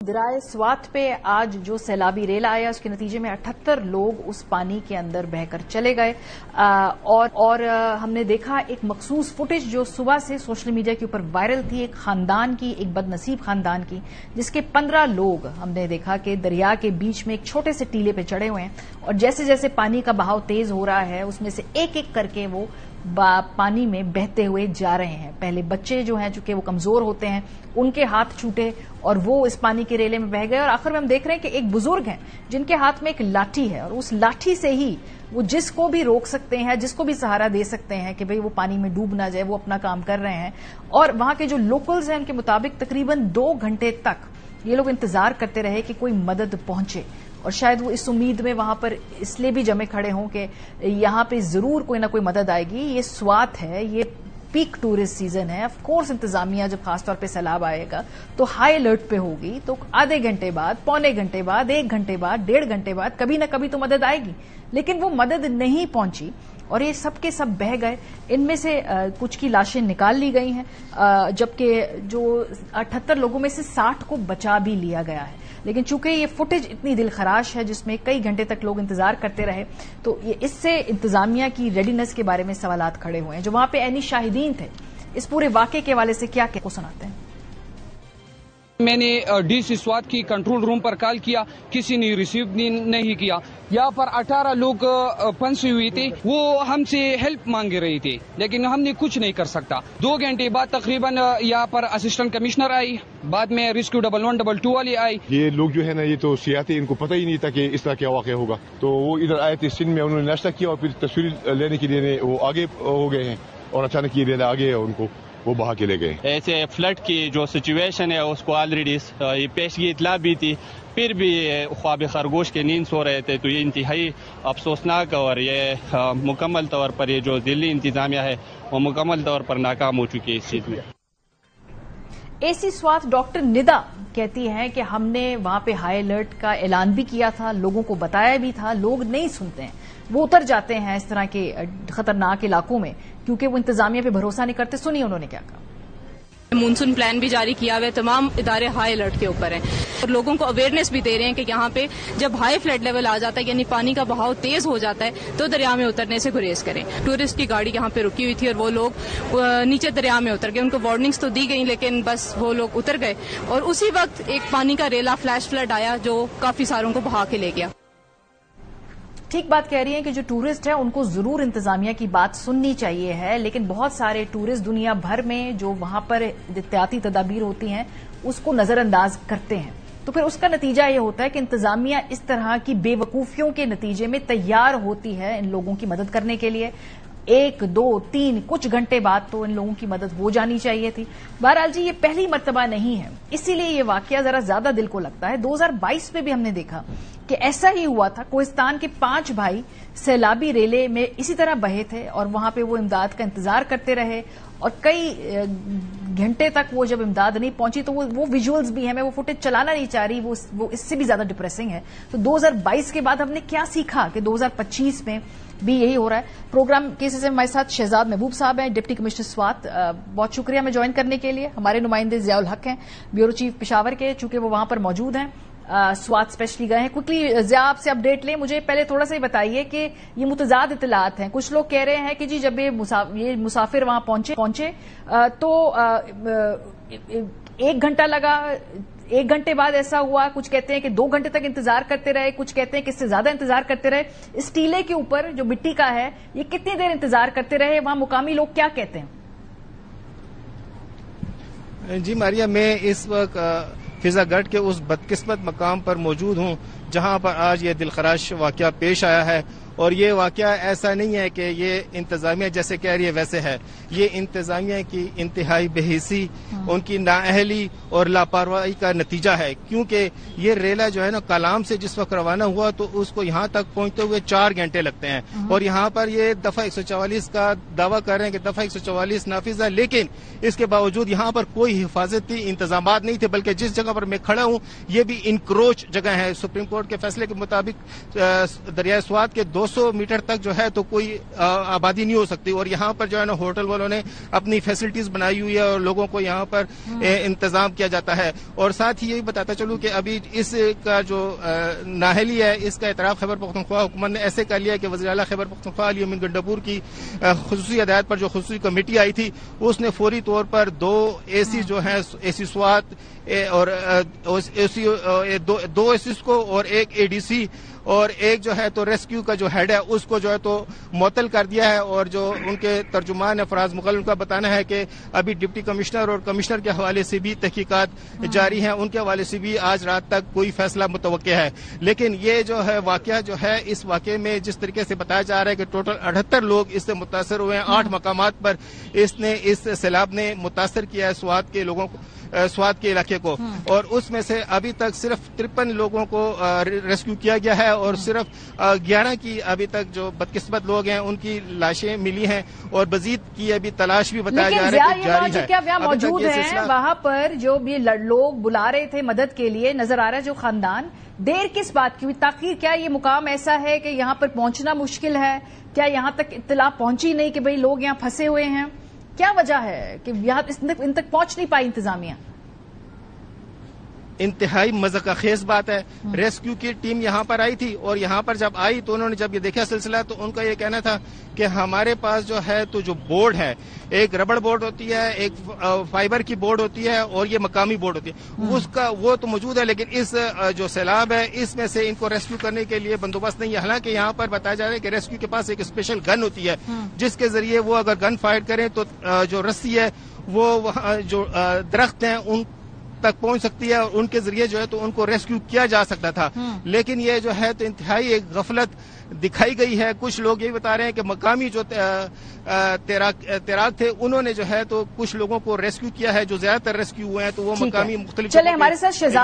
दराए स्वात पे आज जो सैलाबी रेल आया उसके नतीजे में 78 लोग उस पानी के अंदर बहकर चले गए और हमने देखा एक मखसूस फुटेज जो सुबह से सोशल मीडिया के ऊपर वायरल थी, एक खानदान की, एक बदनसीब खानदान की, जिसके 15 लोग हमने देखा कि दरिया के बीच में एक छोटे से टीले पे चढ़े हुए हैं और जैसे जैसे पानी का बहाव तेज हो रहा है उसमें से एक एक करके वो पानी में बहते हुए जा रहे हैं। पहले बच्चे जो हैं चूंकि वो कमजोर होते हैं उनके हाथ छूटे और वो इस पानी के रेले में बह गए और आखिर में हम देख रहे हैं कि एक बुजुर्ग हैं जिनके हाथ में एक लाठी है और उस लाठी से ही वो जिसको भी रोक सकते हैं, जिसको भी सहारा दे सकते हैं कि भाई वो पानी में डूब ना जाए, वो अपना काम कर रहे हैं। और वहां के जो लोकल्स हैं उनके मुताबिक तकरीबन 2 घंटे तक ये लोग इंतजार करते रहे कि कोई मदद पहुंचे और शायद वो इस उम्मीद में वहां पर इसलिए भी जमे खड़े हों कि यहां पे जरूर कोई ना कोई मदद आएगी। ये स्वात है, ये पीक टूरिस्ट सीजन है। ऑफ कोर्स इंतजामिया जब खासतौर पे सैलाब आएगा तो हाई अलर्ट पे होगी, तो आधे घंटे बाद, पौने घंटे बाद, 1 घंटे बाद, 1.5 घंटे बाद कभी ना कभी तो मदद आएगी, लेकिन वो मदद नहीं पहुंची और ये सब के सब बह गए। इनमें से कुछ की लाशें निकाल ली गई हैं, जबकि जो 78 लोगों में से 60 को बचा भी लिया गया है। लेकिन चूंकि ये फुटेज इतनी दिलखराश है जिसमें कई घंटे तक लोग इंतजार करते रहे, तो ये इससे इंतजामिया की रेडीनेस के बारे में सवालात खड़े हुए हैं। जो वहां पे ऐनी शाहिदीन थे इस पूरे वाकये के हवाले से क्या को सुनाते हैं। मैंने डीसी स्वात की कंट्रोल रूम पर कॉल किया, किसी ने रिसीव नहीं किया। यहाँ पर 18 लोग फंसे हुए थे, वो हमसे हेल्प मांग रहे थे लेकिन हमने कुछ नहीं कर सकता। 2 घंटे बाद तकरीबन यहाँ पर असिस्टेंट कमिश्नर आई, बाद में रेस्क्यू 1112 वाले आई। ये लोग जो है ना ये तो सियाती, इनको पता ही नहीं था कि इस तरह क्या वाक़या होगा, तो वो इधर आए थे सिंध में, उन्होंने नाश्ता किया और फिर तस्वीर लेने के लिए वो आगे हो गए हैं और अचानक ये रेल आगे उनको वो बहा के ले गए। ऐसे फ्लड की जो सिचुएशन है उसको ऑलरेडी पेशगी इतला भी थी, फिर भी ख्वाब खरगोश के नींद सो रहे थे, तो ये इंतहाई अफसोसनाक और ये मुकम्मल तौर पर ये जो दिल्ली इंतजामिया है वो मुकम्मल तौर पर नाकाम हो चुकी है इस चीज में। एसी स्वात डॉक्टर निदा कहती हैं कि हमने वहां पे हाई अलर्ट का ऐलान भी किया था, लोगों को बताया भी था, लोग नहीं सुनते हैं, वो उतर जाते हैं इस तरह के खतरनाक इलाकों में क्योंकि वो इंतजामिया पे भरोसा नहीं करते। सुनिए उन्होंने क्या कहा। मानसून प्लान भी जारी किया हुआ है, तमाम इदारे हाई अलर्ट के ऊपर हैं और लोगों को अवेयरनेस भी दे रहे हैं कि यहाँ पे जब हाई फ्लड लेवल आ जाता है यानी पानी का बहाव तेज हो जाता है तो दरिया में उतरने से गुरेज करें। टूरिस्ट की गाड़ी यहाँ पे रुकी हुई थी और वो लोग नीचे दरिया में उतर गए, उनको वार्निंग्स तो दी गई लेकिन बस वो लोग उतर गए और उसी वक्त एक पानी का रेला फ्लैश फ्लड आया जो काफी सारों को बहा के ले गया। ठीक बात कह रही हैं कि जो टूरिस्ट है उनको जरूर इंतजामिया की बात सुननी चाहिए है, लेकिन बहुत सारे टूरिस्ट दुनिया भर में जो वहां पर एहतियाती तदाबीर होती हैं उसको नजरअंदाज करते हैं, तो फिर उसका नतीजा ये होता है कि इंतजामिया इस तरह की बेवकूफियों के नतीजे में तैयार होती है इन लोगों की मदद करने के लिए। 1, 2, 3 कुछ घंटे बाद तो इन लोगों की मदद हो जानी चाहिए थी। बहरहाल जी ये पहली मर्तबा नहीं है, इसीलिए ये वाकया जरा ज्यादा दिल को लगता है। 2022 में भी हमने देखा कि ऐसा ही हुआ था। कोहिस्तान के 5 भाई सैलाबी रेले में इसी तरह बहे थे और वहां पे वो इमदाद का इंतजार करते रहे और कई घंटे तक वो जब इमदाद नहीं पहुंची तो वो विजुअल्स भी हैं, मैं वो फुटेज चलाना नहीं चाह रही, वो इससे भी ज्यादा डिप्रेसिंग है। तो 2022 के बाद हमने क्या सीखा कि 2025 में भी यही हो रहा है। प्रोग्राम के सिलसिले में हमारे साथ शहजाद महबूब साहब हैं, डिप्टी कमिश्नर स्वात, बहुत शुक्रिया हमें ज्वाइन करने के लिए। हमारे नुमाइंदे जियाउल हक हैं, ब्यूरो चीफ पेशावर के, चूंकि वो वहां पर मौजूद हैं, स्वात स्पेशली गए हैं। क्विकली जिया आपसे अपडेट लें, मुझे पहले थोड़ा सा बताइए कि ये मुतजाद इतलात हैं। कुछ लोग कह रहे हैं कि जी जब ये मुसाफिर वहां पहुंचे तो 1 घंटा लगा, 1 घंटे बाद ऐसा हुआ, कुछ कहते हैं कि 2 घंटे तक इंतजार करते रहे, कुछ कहते हैं कि इससे ज्यादा इंतजार करते रहे। इस टीले के ऊपर जो मिट्टी का है ये कितनी देर इंतजार करते रहे, वहां मुकामी लोग क्या कहते हैं? जी मारिया, मैं इस वक्त फिजागढ़ के उस बदकिस्मत मकाम पर मौजूद हूं जहां पर आज ये दिलखराश वाकया पेश आया है और ये वाकया ऐसा नहीं है कि ये इंतजामिया जैसे कह रही है वैसे है, ये इंतजामिया की इंतहाई बेहिसी, उनकी नाअहली और लापरवाही का नतीजा है। क्योंकि ये रेला जो है ना कलाम से जिस वक्त रवाना हुआ तो उसको यहाँ तक पहुंचते हुए 4 घंटे लगते हैं और यहाँ पर ये दफा 144 का दावा कर रहे हैं कि दफा 144 नाफिज है, लेकिन इसके बावजूद यहाँ पर कोई हिफाजती इंतजाम नहीं थे, बल्कि जिस जगह पर मैं खड़ा हूँ ये भी इनक्रोच जगह है। सुप्रीम कोर्ट के फैसले के मुताबिक दरिया स्वात के 2 200 میٹر تک جو ہے تو کوئی آبادی نہیں ہو سکتی، اور یہاں پر جو ہے نا ہوٹل والوں نے اپنی فیسلٹیز بنائی ہوئی ہے اور لوگوں کو یہاں پر انتظام کیا جاتا ہے۔ اور ساتھ ہی یہی بتاتا چلوں کہ ابھی اس کا جو نااہلی ہے اس کا اعتراف خیبر پختونخوا حکومت نے ایسے کر لیا کہ وزیر اعلیٰ خیبر پختونخوا علی امین گنڈاپور کی خصوصی ہدایت پر جو خصوصی کمیٹی آئی تھی اس نے فوری طور پر 2 اے سی جو ہیں اے سی سوات اور 2 اے سیز کو اور 1 اے ڈی سی اور ایک جو ہے تو ریسکیو کا جو ہیڈ ہے اس کو جو ہے تو معطل کر دیا ہے، اور جو ان کے ترجمان فراز مغل ان کا بتانا ہے کہ ابھی ڈپٹی کمشنر اور کمشنر کے حوالے سے بھی تحقیقات جاری ہیں، ان کے حوالے سے بھی آج رات تک کوئی فیصلہ متوقع ہے۔ لیکن یہ جو ہے واقعہ جو ہے اس واقعے میں جس طریقے سے بتایا جا رہا ہے کہ ٹوٹل 78 لوگ اس سے متاثر ہوئے ہیں، 8 مقامات پر اس سیلاب نے متاثر کیا ہے سوات کے لوگوں کو، سوات کے علاقے کو، اور اس میں سے ابھی تک صرف 53 لوگوں کو ریسکیو کیا گیا ہے، اور صرف 11 کی ابھی تک جو بدقسمت لوگ ہیں ان کی لاشیں ملی ہیں، اور مزید کی ابھی تلاش بھی بتایا جا رہا ہے کہ جاری ہے۔ کیا وہاں موجود ہیں وہاں پر جو بھی لوگ بلا رہے تھے مدد کے لیے، نظر آ رہا ہے جو خاندان، دیر کس بات کی ہوئی تاخیر؟ کیا یہ مقام ایسا ہے کہ یہاں پر پہنچنا مشکل ہے؟ کیا یہاں تک اطلاع پہنچی نہیں کہ بھئی لوگ یہاں پھنسے ہوئے ہیں؟ کیا وجہ ہے کہ یہاں ان تک پہنچ نہیں پائی انتظامیہ؟ انتہائی مذاق خیز بات ہے۔ ریسکیو کی ٹیم یہاں پر آئی تھی، اور یہاں پر جب آئی تو انہوں نے جب یہ دیکھا سلسلہ تو ان کا یہ کہنا تھا کہ ہمارے پاس جو ہے تو جو بورڈ ہے، ایک ربڑ بورڈ ہوتی ہے، ایک فائبر کی بورڈ ہوتی ہے، اور یہ مقامی بورڈ ہوتی ہے، اس کا وہ تو موجود ہے، لیکن اس جو سیلاب ہے اس میں سے ان کو ریسکیو کرنے کے لیے بندوبست نہیں ہے۔ حالانکہ یہاں پر بتایا جا رہا ہے کہ ریسکیو کے پاس ایک اسپیشل گن ہوتی ہے جس کے ذریعے وہ اگر گن فائر کریں تو جو رسی ہے وہ جو درخت ہیں ان تک پہنچ سکتی ہے، اور ان کے ذریعے جو ہے تو ان کو ریسکیو کیا جا سکتا تھا۔ لیکن یہ جو ہے تو انتہائی ایک غفلت دکھائی گئی ہے۔ کچھ لوگ یہ بتا رہے ہیں کہ مقامی جو تیراک تھے انہوں نے جو ہے تو کچھ لوگوں کو ریسکیو کیا ہے، جو زیادہ تر ریسکیو ہوئے ہیں تو وہ مقامی مختلف چلے ہمارے ساتھ شہزاد